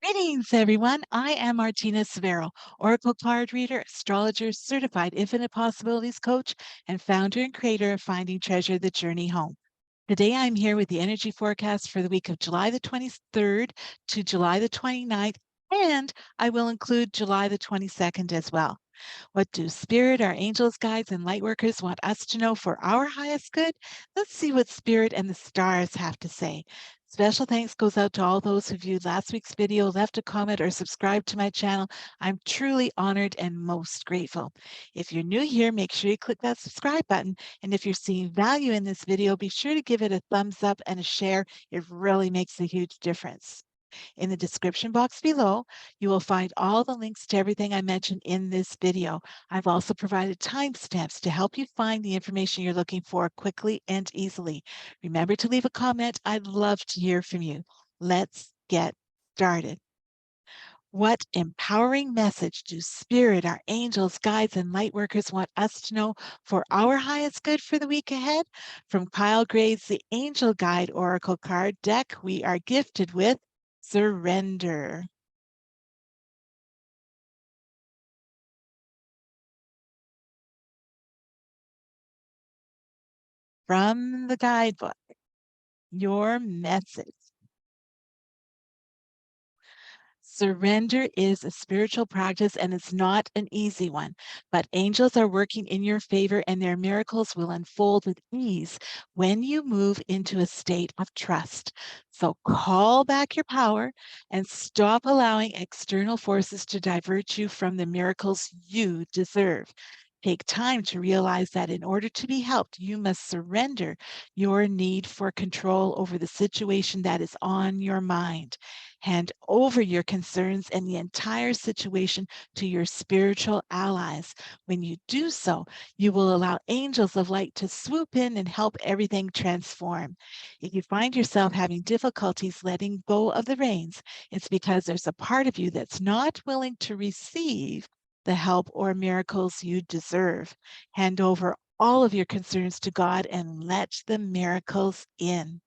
Greetings, everyone. I am Martina Cevero, Oracle card reader, astrologer, certified infinite possibilities coach, and founder and creator of Finding Treasure, The Journey Home. Today, I'm here with the energy forecast for the week of July the 23rd to July the 29th, and I will include July the 22nd as well. What do Spirit, our angels, guides, and light workers want us to know for our highest good? Let's see what Spirit and the stars have to say. Special thanks goes out to all those who viewed last week's video, left a comment, or subscribed to my channel. I'm truly honored and most grateful. If you're new here, make sure you click that subscribe button. And if you're seeing value in this video, be sure to give it a thumbs up and a share. It really makes a huge difference. In the description box below, you will find all the links to everything I mentioned in this video. I've also provided timestamps to help you find the information you're looking for quickly and easily. Remember to leave a comment. I'd love to hear from you. Let's get started. What empowering message do Spirit, our angels, guides, and light workers want us to know for our highest good for the week ahead? From Kyle Gray's The Angel Guide Oracle card deck, we are gifted with Surrender. From the guidebook, your message. Surrender is a spiritual practice and it's not an easy one, but angels are working in your favor and their miracles will unfold with ease when you move into a state of trust. So call back your power and stop allowing external forces to divert you from the miracles you deserve. Take time to realize that in order to be helped, you must surrender your need for control over the situation that is on your mind. Hand over your concerns and the entire situation to your spiritual allies. When you do so, you will allow angels of light to swoop in and help everything transform. If you find yourself having difficulties letting go of the reins, it's because there's a part of you that's not willing to receive the help or miracles you deserve. Hand over all of your concerns to God and let the miracles in.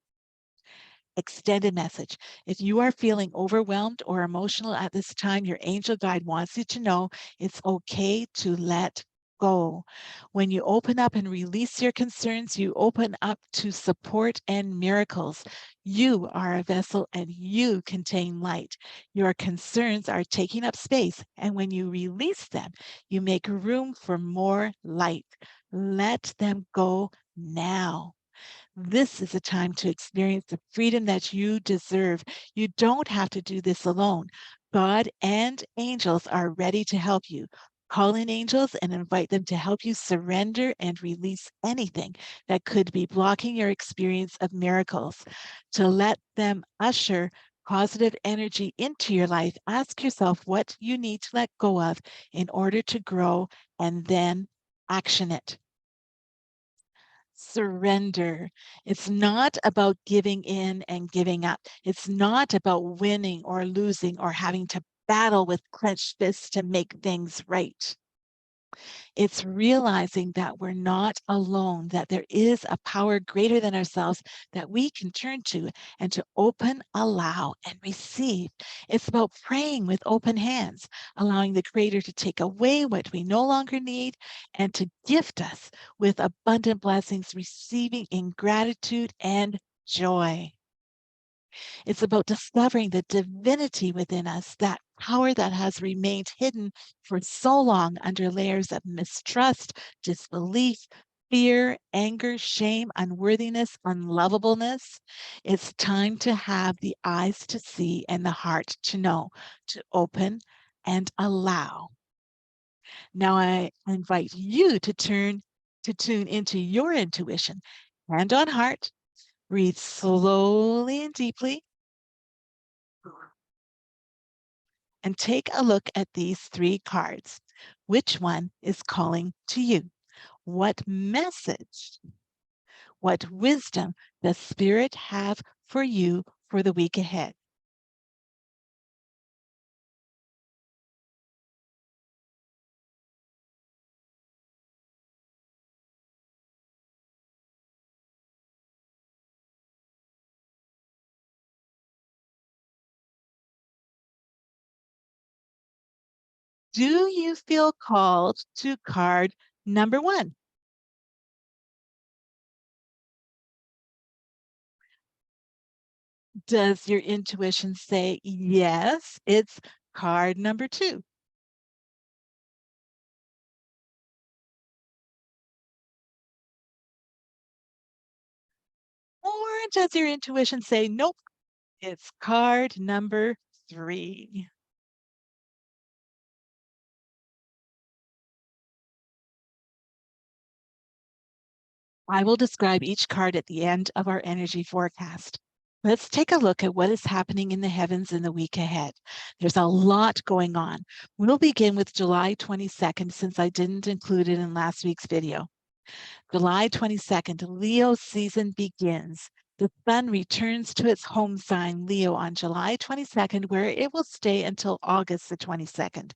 Extended message. If you are feeling overwhelmed or emotional at this time, your angel guide wants you to know it's okay to let go. When you open up and release your concerns, you open up to support and miracles. You are a vessel and you contain light. Your concerns are taking up space, and when you release them, you make room for more light. Let them go now. This is a time to experience the freedom that you deserve. You don't have to do this alone. God and angels are ready to help you. Call in angels and invite them to help you surrender and release anything that could be blocking your experience of miracles. To let them usher positive energy into your life, ask yourself what you need to let go of in order to grow and then action it. Surrender. It's not about giving in and giving up. It's not about winning or losing or having to battle with clenched fists to make things right. It's realizing that we're not alone, that there is a power greater than ourselves that we can turn to and to open, allow, and receive. It's about praying with open hands, allowing the Creator to take away what we no longer need and to gift us with abundant blessings, receiving in gratitude and joy. It's about discovering the divinity within us, that power that has remained hidden for so long under layers of mistrust, disbelief, fear, anger, shame, unworthiness, unlovableness. It's time to have the eyes to see and the heart to know, to open and allow. Now I invite you to tune into your intuition. Hand on heart, breathe slowly and deeply, and take a look at these three cards. Which one is calling to you? What message, what wisdom does Spirit have for you for the week ahead? Do you feel called to card number 1? Does your intuition say yes? It's card number 2. Or does your intuition say nope? It's card number 3. I will describe each card at the end of our energy forecast. Let's take a look at what is happening in the heavens in the week ahead. There's a lot going on. We'll begin with July 22nd since I didn't include it in last week's video. July 22nd, Leo season begins. The sun returns to its home sign, Leo, on July 22nd, where it will stay until August the 22nd.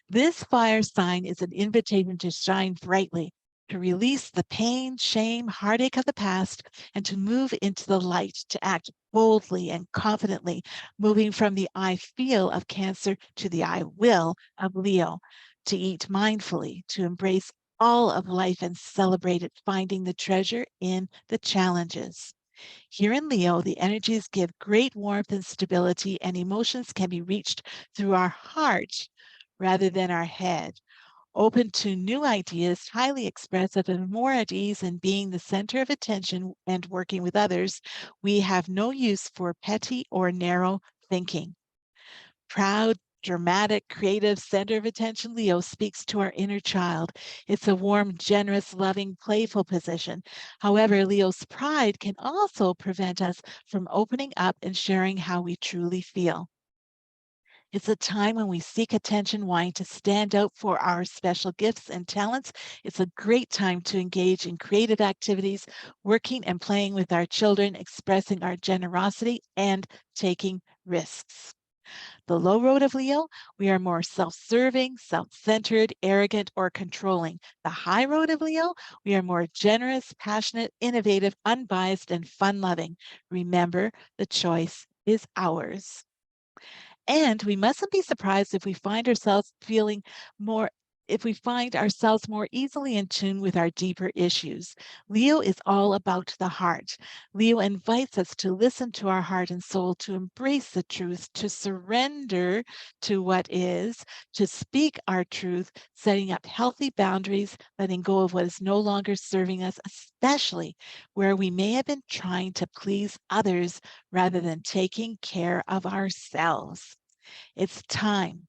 This fire sign is an invitation to shine brightly, to release the pain, shame, heartache of the past, and to move into the light, to act boldly and confidently, moving from the I feel of Cancer to the I will of Leo, to eat mindfully, to embrace all of life and celebrate it, finding the treasure in the challenges. Here in Leo, the energies give great warmth and stability, and emotions can be reached through our heart rather than our head. Open to new ideas, highly expressive, and more at ease in being the center of attention and working with others, we have no use for petty or narrow thinking. Proud, dramatic, creative, center of attention Leo speaks to our inner child. It's a warm, generous, loving, playful position. However, Leo's pride can also prevent us from opening up and sharing how we truly feel. It's a time when we seek attention, wanting to stand out for our special gifts and talents. It's a great time to engage in creative activities, working and playing with our children, expressing our generosity, and taking risks. The low road of Leo, we are more self serving, self centered, arrogant, or controlling. The high road of Leo, we are more generous, passionate, innovative, unbiased, and fun loving. Remember, the choice is ours. And we mustn't be surprised if we find ourselves feeling more, if we find ourselves more easily in tune with our deeper issues. Leo is all about the heart. Leo invites us to listen to our heart and soul, to embrace the truth, to surrender to what is, to speak our truth, setting up healthy boundaries, letting go of what is no longer serving us, especially where we may have been trying to please others rather than taking care of ourselves. It's time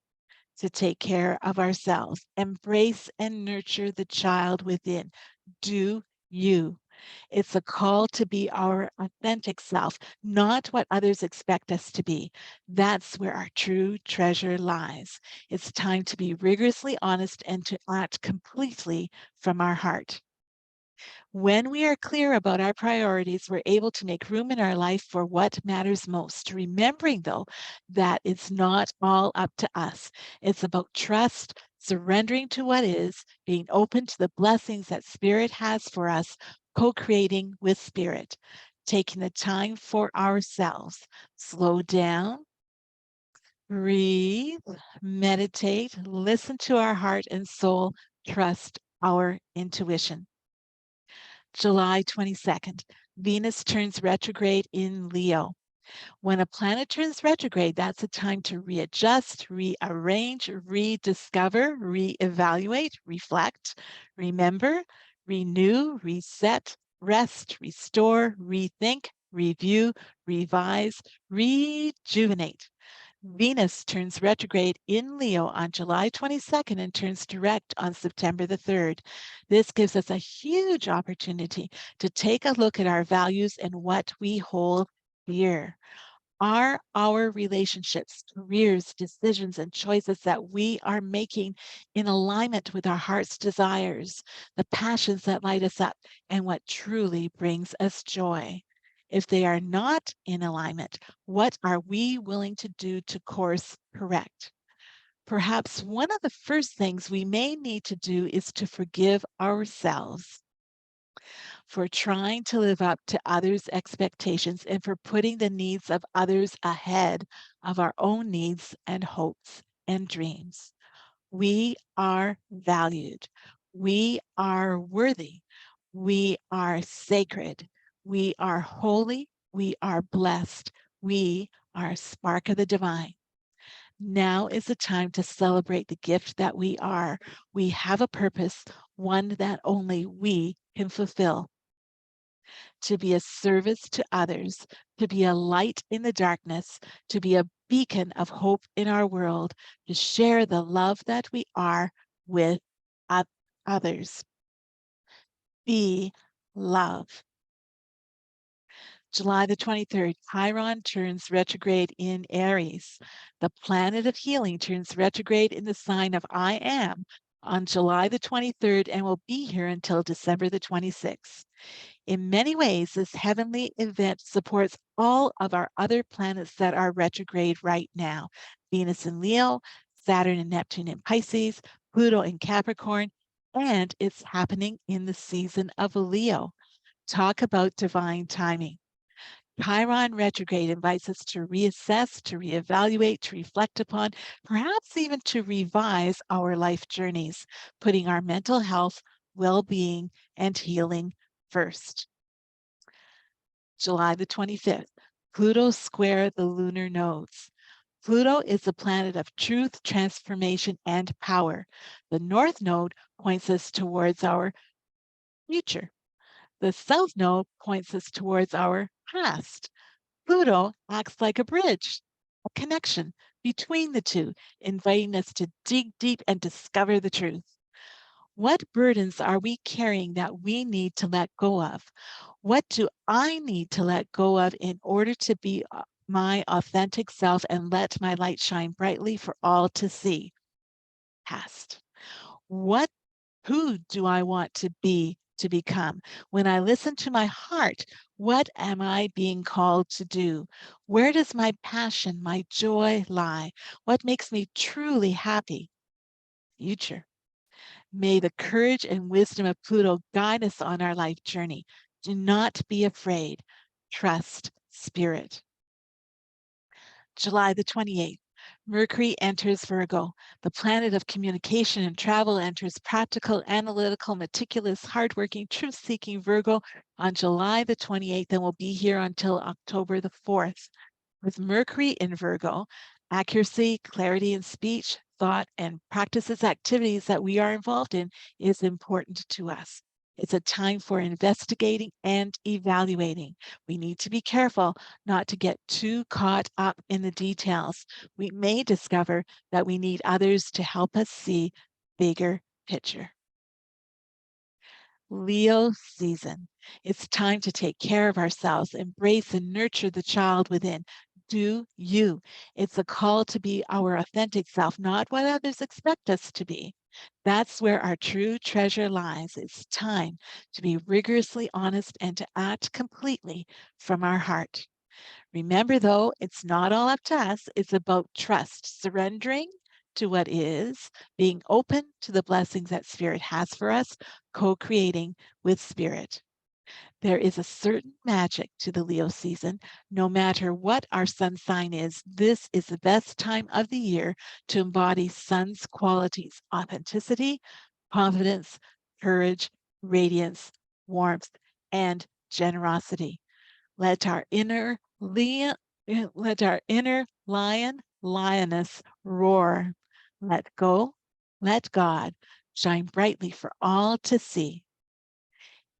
to take care of ourselves. Embrace and nurture the child within. Do you. It's a call to be our authentic self, not what others expect us to be. That's where our true treasure lies. It's time to be rigorously honest and to act completely from our heart. When we are clear about our priorities, we're able to make room in our life for what matters most. Remembering, though, that it's not all up to us. It's about trust, surrendering to what is, being open to the blessings that Spirit has for us, co creating with Spirit, taking the time for ourselves. Slow down, breathe, meditate, listen to our heart and soul, trust our intuition. July 22nd, Venus turns retrograde in Leo. When a planet turns retrograde, that's a time to readjust, rearrange, rediscover, reevaluate, reflect, remember, renew, reset, rest, restore, rethink, review, revise, rejuvenate. Venus turns retrograde in Leo on July 22nd and turns direct on September the 3rd. This gives us a huge opportunity to take a look at our values and what we hold dear. Are our relationships, careers, decisions, and choices that we are making in alignment with our heart's desires, the passions that light us up, and what truly brings us joy? If they are not in alignment, what are we willing to do to course correct? Perhaps one of the first things we may need to do is to forgive ourselves for trying to live up to others' expectations and for putting the needs of others ahead of our own needs and hopes and dreams. We are valued. We are worthy. We are sacred. We are holy. We are blessed. We are a spark of the divine. Now is the time to celebrate the gift that we are. We have a purpose, one that only we can fulfill. To be a service to others, to be a light in the darkness, to be a beacon of hope in our world, to share the love that we are with others. Be love. July the 23rd, Chiron turns retrograde in Aries. The planet of healing turns retrograde in the sign of I Am on July the 23rd and will be here until December the 26th. In many ways, this heavenly event supports all of our other planets that are retrograde right now. Venus in Leo, Saturn and Neptune in Pisces, Pluto in Capricorn, and it's happening in the season of Leo. Talk about divine timing. Chiron retrograde invites us to reassess, to reevaluate, to reflect upon, perhaps even to revise our life journeys, putting our mental health, well-being, and healing first. July the 25th, Pluto square the lunar nodes. Pluto is the planet of truth, transformation, and power. The north node points us towards our future. The south node points us towards our past. Pluto acts like a bridge, a connection between the two, inviting us to dig deep and discover the truth. What burdens are we carrying that we need to let go of? What do I need to let go of in order to be my authentic self and let my light shine brightly for all to see? Past. Who do I want to be, to become? When I listen to my heart, what am I being called to do? Where does my passion, my joy lie? What makes me truly happy? Future. May the courage and wisdom of Pluto guide us on our life journey. Do not be afraid. Trust Spirit. July the 28th, Mercury enters Virgo. The planet of communication and travel enters practical, analytical, meticulous, hardworking, truth-seeking Virgo on July the 28th and will be here until October the 4th. With Mercury in Virgo, accuracy, clarity in speech, thought, and practices activities that we are involved in is important to us. It's a time for investigating and evaluating. We need to be careful not to get too caught up in the details. We may discover that we need others to help us see bigger picture. Leo season. It's time to take care of ourselves, embrace and nurture the child within. Do you. It's a call to be our authentic self, not what others expect us to be. That's where our true treasure lies. It's time to be rigorously honest and to act completely from our heart. Remember, though, it's not all up to us. It's about trust, surrendering to what is, being open to the blessings that Spirit has for us, co-creating with Spirit. There is a certain magic to the Leo season. No matter what our sun sign is, this is the best time of the year to embody sun's qualities: authenticity, confidence, courage, radiance, warmth, and generosity. Let our inner lion, lioness roar. Let go, let God shine brightly for all to see.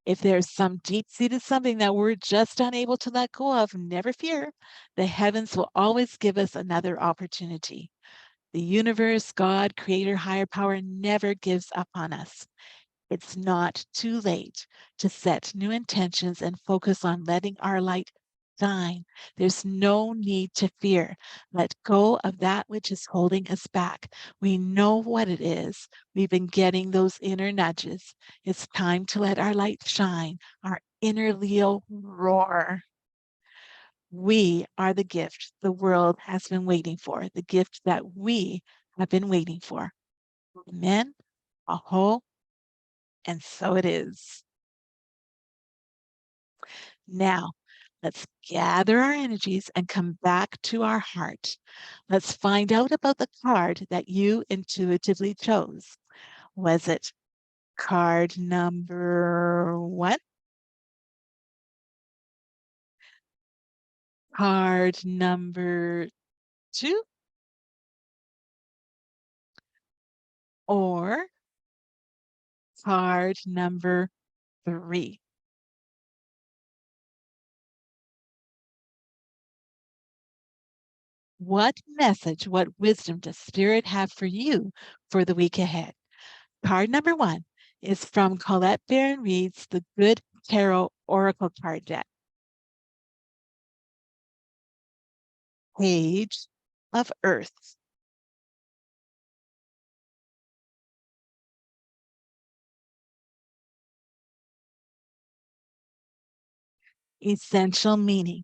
If there's some deep-seated something that we're just unable to let go of, never fear. The heavens will always give us another opportunity. The universe, God, creator, higher power never gives up on us. It's not too late to set new intentions and focus on letting our light shine. There's no need to fear. Let go of that which is holding us back. We know what it is. We've been getting those inner nudges. It's time to let our light shine, our inner Leo roar. We are the gift the world has been waiting for, the gift that we have been waiting for. Amen. Aho. And so it is. Now, Let's gather our energies and come back to our heart. Let's find out about the card that you intuitively chose. Was it card number 1? Card number 2? Or card number 3? What message, what wisdom does Spirit have for you for the week ahead? Card number 1 is from Colette Baron Reid's The Good Tarot Oracle card deck. Page of Earth. Essential meaning.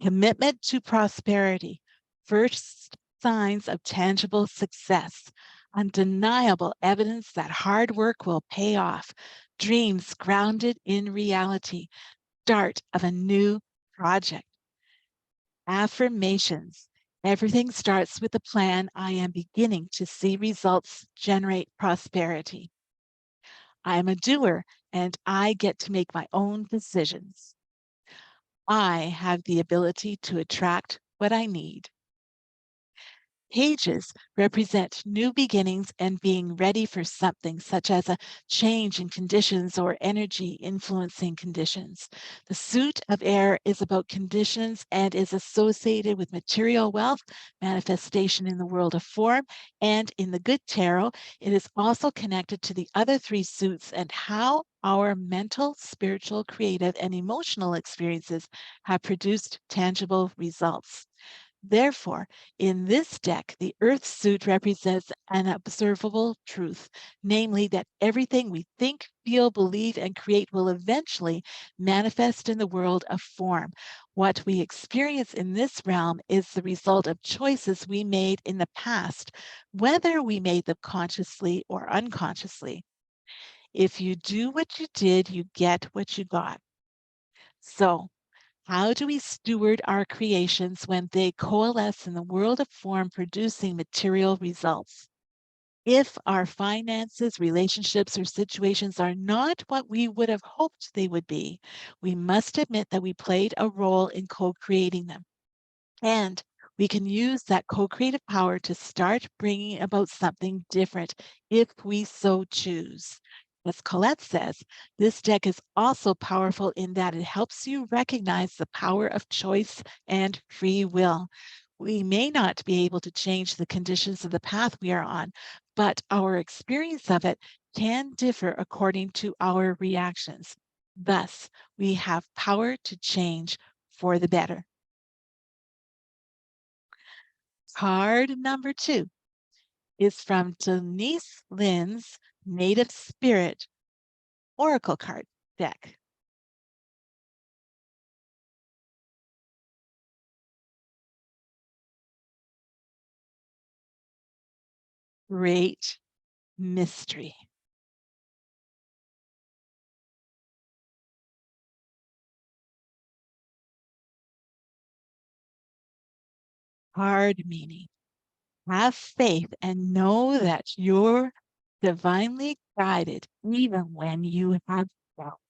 Commitment to prosperity. First signs of tangible success. Undeniable evidence that hard work will pay off. Dreams grounded in reality. Start of a new project. Affirmations. Everything starts with a plan. I am beginning to see results generate prosperity. I am a doer and I get to make my own decisions. I have the ability to attract what I need. Pages represent new beginnings and being ready for something, such as a change in conditions or energy influencing conditions. The suit of air is about conditions and is associated with material wealth, manifestation in the world of form, and in the good tarot, it is also connected to the other 3 suits and how our mental, spiritual, creative, and emotional experiences have produced tangible results. Therefore, in this deck, the Earth suit represents an observable truth, namely that everything we think, feel, believe, and create will eventually manifest in the world of form. What we experience in this realm is the result of choices we made in the past, whether we made them consciously or unconsciously. If you do what you did, you get what you got. So, how do we steward our creations when they coalesce in the world of form, producing material results? If our finances, relationships, or situations are not what we would have hoped they would be, we must admit that we played a role in co creating them. And we can use that co creative power to start bringing about something different if we so choose. As Colette says, this deck is also powerful in that it helps you recognize the power of choice and free will. We may not be able to change the conditions of the path we are on, but our experience of it can differ according to our reactions. Thus, we have power to change for the better. Card number 2 is from Denise Lynn's Native Spirit Oracle card deck. Great mystery. Hard meaning. Have faith and know that you're divinely guided even when you have doubt.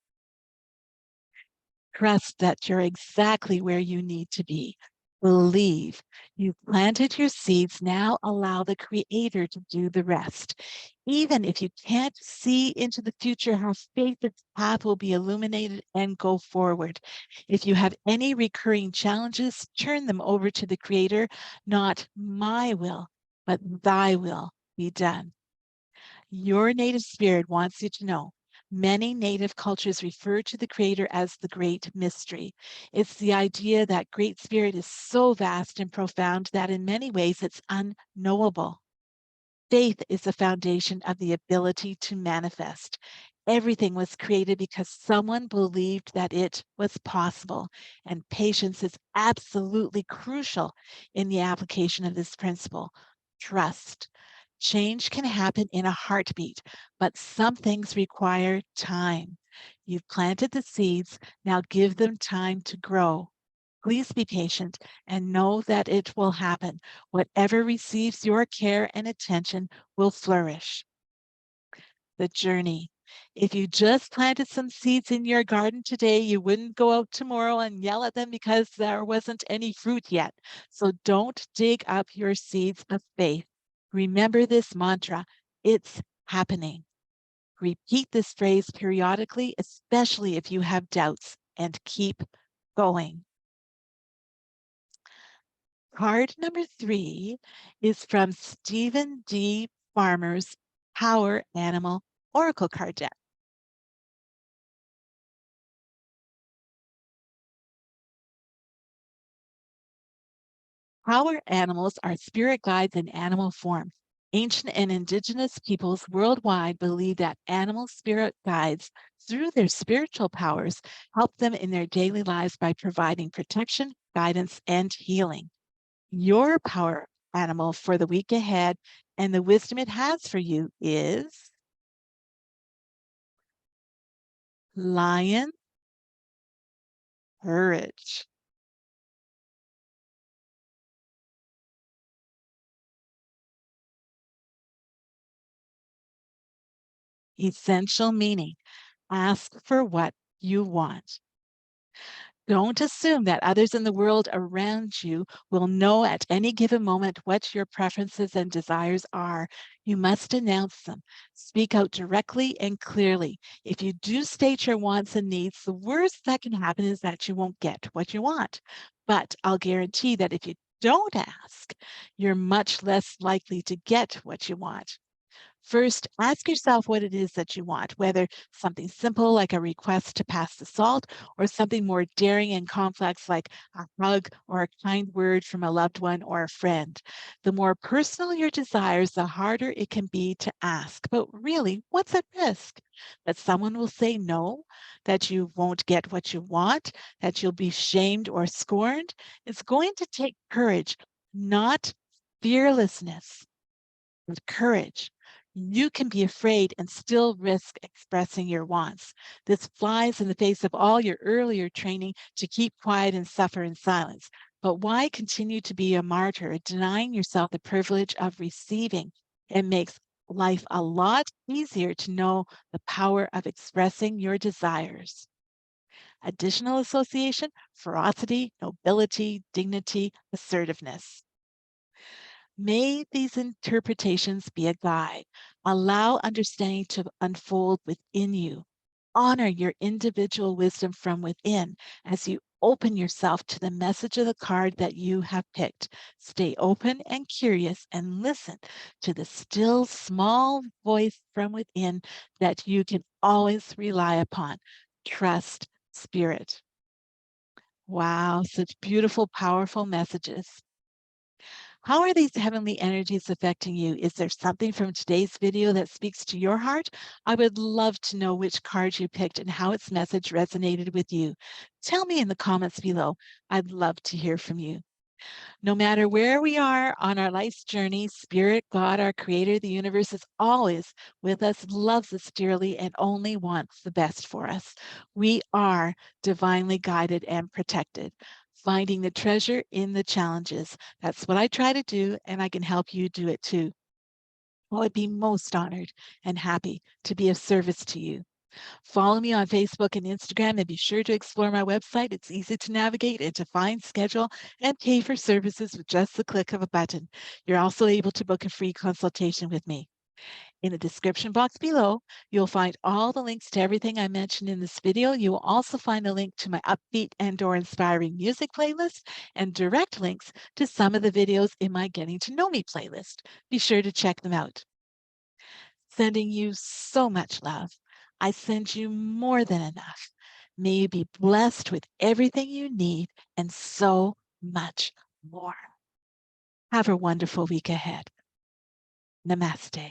Trust that you're exactly where you need to be. Believe you've planted your seeds. Now allow the Creator to do the rest. Even if you can't see into the future, have faith that the path will be illuminated and go forward. If you have any recurring challenges, turn them over to the Creator. Not my will, but thy will be done. Your native spirit wants you to know. Many native cultures refer to the Creator as the Great Mystery. It's the idea that Great Spirit is so vast and profound that in many ways it's unknowable. Faith is the foundation of the ability to manifest. Everything was created because someone believed that it was possible, and patience is absolutely crucial in the application of this principle. Trust. Change can happen in a heartbeat, but some things require time. You've planted the seeds, now give them time to grow. Please be patient and know that it will happen. Whatever receives your care and attention will flourish. The journey. If you just planted some seeds in your garden today, you wouldn't go out tomorrow and yell at them because there wasn't any fruit yet. So don't dig up your seeds of faith. Remember this mantra, it's happening. Repeat this phrase periodically, especially if you have doubts, and keep going. Card number 3 is from Stephen D. Farmer's Power Animal Oracle card deck. Power animals are spirit guides in animal form. Ancient and indigenous peoples worldwide believe that animal spirit guides, through their spiritual powers, help them in their daily lives by providing protection, guidance, and healing. Your power animal for the week ahead and the wisdom it has for you is lion, courage. Essential meaning, ask for what you want. Don't assume that others in the world around you will know at any given moment what your preferences and desires are. You must announce them. Speak out directly and clearly. If you do state your wants and needs, the worst that can happen is that you won't get what you want. But I'll guarantee that if you don't ask, you're much less likely to get what you want. First, ask yourself what it is that you want, whether something simple like a request to pass the salt, or something more daring and complex like a hug or a kind word from a loved one or a friend. The more personal your desires, the harder it can be to ask. But really, what's at risk? That someone will say no, that you won't get what you want, that you'll be shamed or scorned? It's going to take courage, not fearlessness, with courage. You can be afraid and still risk expressing your wants. This flies in the face of all your earlier training to keep quiet and suffer in silence. But why continue to be a martyr, denying yourself the privilege of receiving? It makes life a lot easier to know the power of expressing your desires. Additional association, ferocity, nobility, dignity, assertiveness. May these interpretations be a guide. Allow understanding to unfold within you. Honor your individual wisdom from within as you open yourself to the message of the card that you have picked. Stay open and curious and listen to the still small voice from within that you can always rely upon. Trust spirit. Wow, such beautiful, powerful messages. How are these heavenly energies affecting you? Is there something from today's video that speaks to your heart? I would love to know which card you picked and how its message resonated with you. Tell me in the comments below. I'd love to hear from you. No matter where we are on our life's journey, Spirit, God, our Creator, the universe is always with us, loves us dearly, and only wants the best for us. We are divinely guided and protected, finding the treasure in the challenges. That's what I try to do, and I can help you do it too. Well, I'd be most honored and happy to be of service to you. Follow me on Facebook and Instagram, and be sure to explore my website. It's easy to navigate and to find, schedule, and pay for services with just the click of a button. You're also able to book a free consultation with me. In the description box below, you'll find all the links to everything I mentioned in this video. You will also find a link to my Upbeat and/or inspiring music playlist and direct links to some of the videos in my Getting to Know Me playlist. Be sure to check them out. Sending you so much love. I send you more than enough. May you be blessed with everything you need and so much more. Have a wonderful week ahead. Namaste.